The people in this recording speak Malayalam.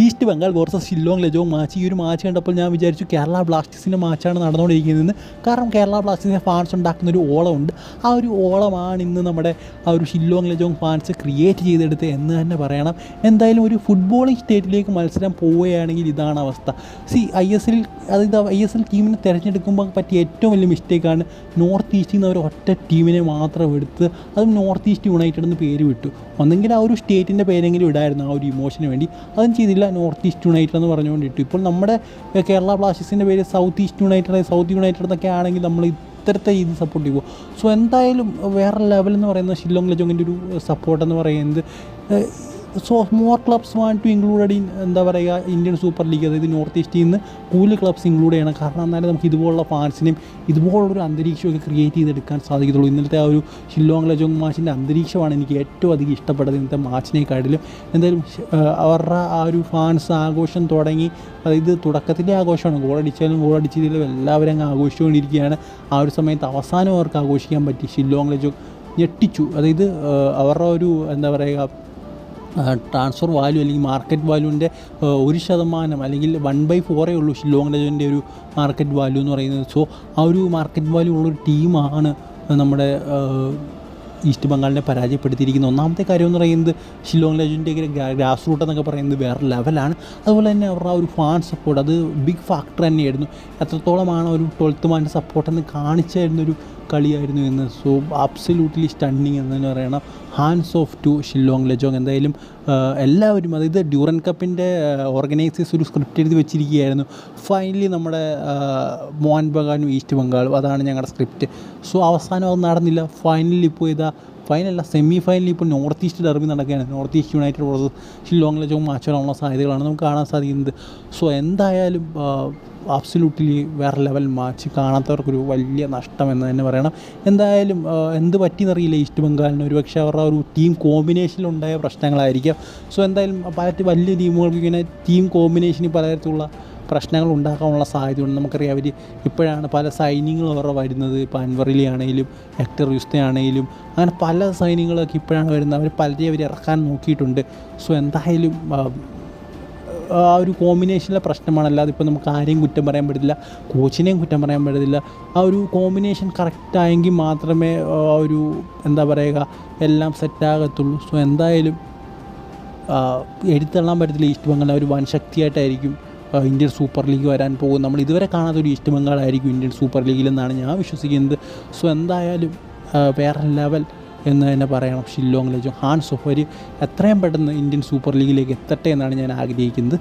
East Bengal versus Shillong Lajong match. ഈ ഒരു മാച്ച് കണ്ടപ്പോൾ ഞാൻ വിചാരിച്ചു കേരള ബ്ലാസ്റ്റേഴ്സിൻ്റെ മാച്ചാണ് നടന്നുകൊണ്ടിരിക്കുന്നതെന്ന്. കാരണം കേരള ബ്ലാസ്റ്റേഴ്സിൻ്റെ ഫാൻസ് ഉണ്ടാക്കുന്നൊരു ഓളമുണ്ട്. ആ ഒരു ഓളമാണ് ഇന്ന് നമ്മുടെ ആ ഒരു ഷില്ലോങ് ലജോങ് ഫാൻസ് ക്രിയേറ്റ് ചെയ്തെടുത്ത് എന്ന് തന്നെ പറയണം. എന്തായാലും ഒരു ഫുട്ബോളിംഗ് സ്റ്റേറ്റിലേക്ക് മത്സരം പോവുകയാണെങ്കിൽ ഇതാണ് അവസ്ഥ. അതായത് ISL ടീമിനെ തിരഞ്ഞെടുക്കുമ്പോൾ പറ്റിയ ഏറ്റവും വലിയ മിസ്റ്റേക്കാണ് നോർത്ത് ഈസ്റ്റിൽ നിന്ന് ഒരു ഒറ്റ ടീമിനെ മാത്രം എടുത്ത് അതും നോർത്ത് ഈസ്റ്റ് യുണൈറ്റഡ് എന്ന് പേര് വിട്ടു. ഒന്നെങ്കിൽ ആ ഒരു സ്റ്റേറ്റിൻ്റെ പേരെങ്കിലും ഇടായിരുന്നു ആ ഒരു ഇമോഷന് വേണ്ടി. അതും ചെയ്തില്ല, നോർത്ത് ഈസ്റ്റ് യുണൈറ്റഡ് എന്ന് പറഞ്ഞുകൊണ്ടിട്ടു. ഇപ്പോൾ നമ്മുടെ കേരള ബ്ലാസ്റ്റേഴ്സിൻ്റെ പേര് സൗത്ത് യുണൈറ്റഡ് എന്നൊക്കെ ആണെങ്കിൽ നമ്മൾ ഇത്തരത്തെ രീതി സപ്പോർട്ട് ചെയ്യുമോ? സോ എന്തായാലും വേറെ ലെവൽ എന്ന് പറയുന്നത് ഷില്ലോങ് ലജോങ്ങിൻ്റെ ഒരു സപ്പോർട്ട് പറയുന്നത്. So more clubs want to included in Indian Super League. അതായത് നോർത്ത് ഈസ്റ്റിൽ നിന്ന് കൂടുതൽ ക്ലബ്സ് ഇൻക്ലൂഡ് ചെയ്യണം. കാരണം എന്നാലും നമുക്ക് ഇതുപോലുള്ള ഫാൻസിനെയും ഇതുപോലുള്ളൊരു അന്തരീക്ഷമൊക്കെ ക്രിയേറ്റ് ചെയ്തെടുക്കാൻ സാധിക്കത്തുള്ളൂ. ഇന്നലത്തെ ആ ഒരു ഷില്ലോങ് ലജോങ് മാച്ചിൻ്റെ അന്തരീക്ഷമാണ് എനിക്ക് ഏറ്റവും അധികം ഇഷ്ടപ്പെട്ടത് ഇന്നത്തെ മാച്ചിനെക്കാട്ടിലും. എന്തായാലും അവരുടെ ആ ഒരു ഫാൻസ് ആഘോഷം തുടങ്ങി. അതായത് തുടക്കത്തിലെ ആഘോഷമാണ്, ഗോളടിച്ചില്ലെങ്കിലും എല്ലാവരും അങ്ങ് ആഘോഷിച്ചുകൊണ്ടിരിക്കുകയാണ്. ആ ഒരു സമയത്ത് അവസാനം അവർക്ക് ആഘോഷിക്കാൻ പറ്റി. ഷില്ലോങ് ലജോങ് ഞെട്ടിച്ചു. അതായത് അവരുടെ ഒരു ട്രാൻസ്ഫർ വാല്യൂ അല്ലെങ്കിൽ മാർക്കറ്റ് വാല്യൂവിൻ്റെ 1% അല്ലെങ്കിൽ 1/4 ഉള്ളൂ ഷില്ലോങ് ലജോങ്ങിൻ്റെ ഒരു മാർക്കറ്റ് വാല്യൂ എന്ന് പറയുന്നത്. സോ ആ ഒരു മാർക്കറ്റ് വാല്യൂ ഉള്ളൊരു ടീമാണ് നമ്മുടെ ഈസ്റ്റ് ബംഗാളിനെ പരാജയപ്പെടുത്തിയിരിക്കുന്നത്. ഒന്നാമത്തെ കാര്യം എന്ന് പറയുന്നത് ഷില്ലോങ് ലജോങ്ങിൻ്റെ ഗ്രാസ് റൂട്ട് എന്നൊക്കെ പറയുന്നത് വേറെ ലെവലാണ്. അതുപോലെ തന്നെ അവരുടെ ആ ഒരു ഫാൻ സപ്പോർട്ട് അത് ബിഗ് ഫാക്ടർ തന്നെയായിരുന്നു. എത്രത്തോളമാണ് ഒരു 12th മാൻ്റെ സപ്പോർട്ടെന്ന് കാണിച്ചായിരുന്നൊരു കളിയായിരുന്നു എന്ന്. സോ അബ്സല്യൂട്ട്ലി സ്റ്റണ്ണിങ് എന്ന് തന്നെ പറയണം. Hands of two Shillong Lajong. എന്തായാലും എല്ലാവരും, അതായത് ഡ്യൂറൻ കപ്പിൻ്റെ ഓർഗനൈസേഴ്സ് ഒരു സ്ക്രിപ്റ്റ് എഴുതി വെച്ചിരിക്കുകയായിരുന്നു. ഫൈനലി നമ്മുടെ മോഹൻ ബഗാനും ഈസ്റ്റ് ബംഗാളും, അതാണ് ഞങ്ങളുടെ സ്ക്രിപ്റ്റ്. സോ അവസാനം അത് നടന്നില്ല. ഫൈനലിൽ ഇപ്പോൾ ഫൈനലല്ല, സെമി ഫൈനലിൽ ഇപ്പോൾ നോർത്ത് ഈസ്റ്റ് ഡെർബി നടക്കുകയാണ്. North east United versus Shillong Lajong match വരാനുള്ള സാധ്യതകളാണ് നമുക്ക് കാണാൻ സാധിക്കുന്നത്. സോ എന്തായാലും അബ്സല്യൂട്ട്ലി വേറെ ലെവൽ മാച്ച്. കാണാത്തവർക്കൊരു വലിയ നഷ്ടം എന്ന് തന്നെ പറയണം. എന്തായാലും എന്ത് പറ്റിയെന്നറിയില്ല ഈസ്റ്റ് ബംഗാളിന്. ഒരുപക്ഷെ അവരുടെ ഒരു ടീം കോമ്പിനേഷനിലുണ്ടായ പ്രശ്നങ്ങളായിരിക്കാം. സോ എന്തായാലും വലിയ ടീമുകൾക്ക് ഇങ്ങനെ ടീം കോമ്പിനേഷനിൽ പലതരത്തിലുള്ള പ്രശ്നങ്ങൾ ഉണ്ടാക്കാനുള്ള സാധ്യതയുണ്ട്. നമുക്കറിയാം അവർ ഇപ്പോഴാണ് പല സൈനിങ്ങളും അവരുടെ വരുന്നത്. ഇപ്പോൾ അൻവറിലി ആണെങ്കിലും ഹെക്ടർ യുസ്ത ആണെങ്കിലും അങ്ങനെ പല സൈനികളൊക്കെ ഇപ്പോഴാണ് വരുന്നത്. അവർ പലരെയും ഇറക്കാൻ നോക്കിയിട്ടുണ്ട്. സോ എന്തായാലും ആ ഒരു കോമ്പിനേഷനിലെ പ്രശ്നമാണ്. അല്ലാതെ ഇപ്പോൾ നമുക്ക് ആരെയും കുറ്റം പറയാൻ പറ്റത്തില്ല, കോച്ചിനെയും കുറ്റം പറയാൻ പറ്റത്തില്ല. ആ ഒരു കോമ്പിനേഷൻ കറക്റ്റായെങ്കിൽ മാത്രമേ ആ ഒരു എല്ലാം സെറ്റാകത്തുള്ളൂ. സോ എന്തായാലും എടുത്തള്ളാൻ പറ്റത്തില്ല. ഈസ്റ്റ് ബംഗാൾ ഒരു വൻ ശക്തിയായിട്ടായിരിക്കും ഇന്ത്യൻ സൂപ്പർ ലീഗ് വരാൻ പോകും. നമ്മൾ ഇതുവരെ കാണാത്തൊരു ഈസ്റ്റ് ബംഗാളായിരിക്കും ഇന്ത്യൻ സൂപ്പർ ലീഗിലെന്നാണ് ഞാൻ വിശ്വസിക്കുന്നത്. സോ എന്തായാലും വേറെ ലെവൽ എന്ന് തന്നെ പറയണം ഷില്ലോങ് ലജോങ്. Hands of. എത്രയും പെട്ടെന്ന് ഇന്ത്യൻ സൂപ്പർ ലീഗിലേക്ക് എത്തട്ടെ എന്നാണ് ഞാൻ ആഗ്രഹിക്കുന്നത്.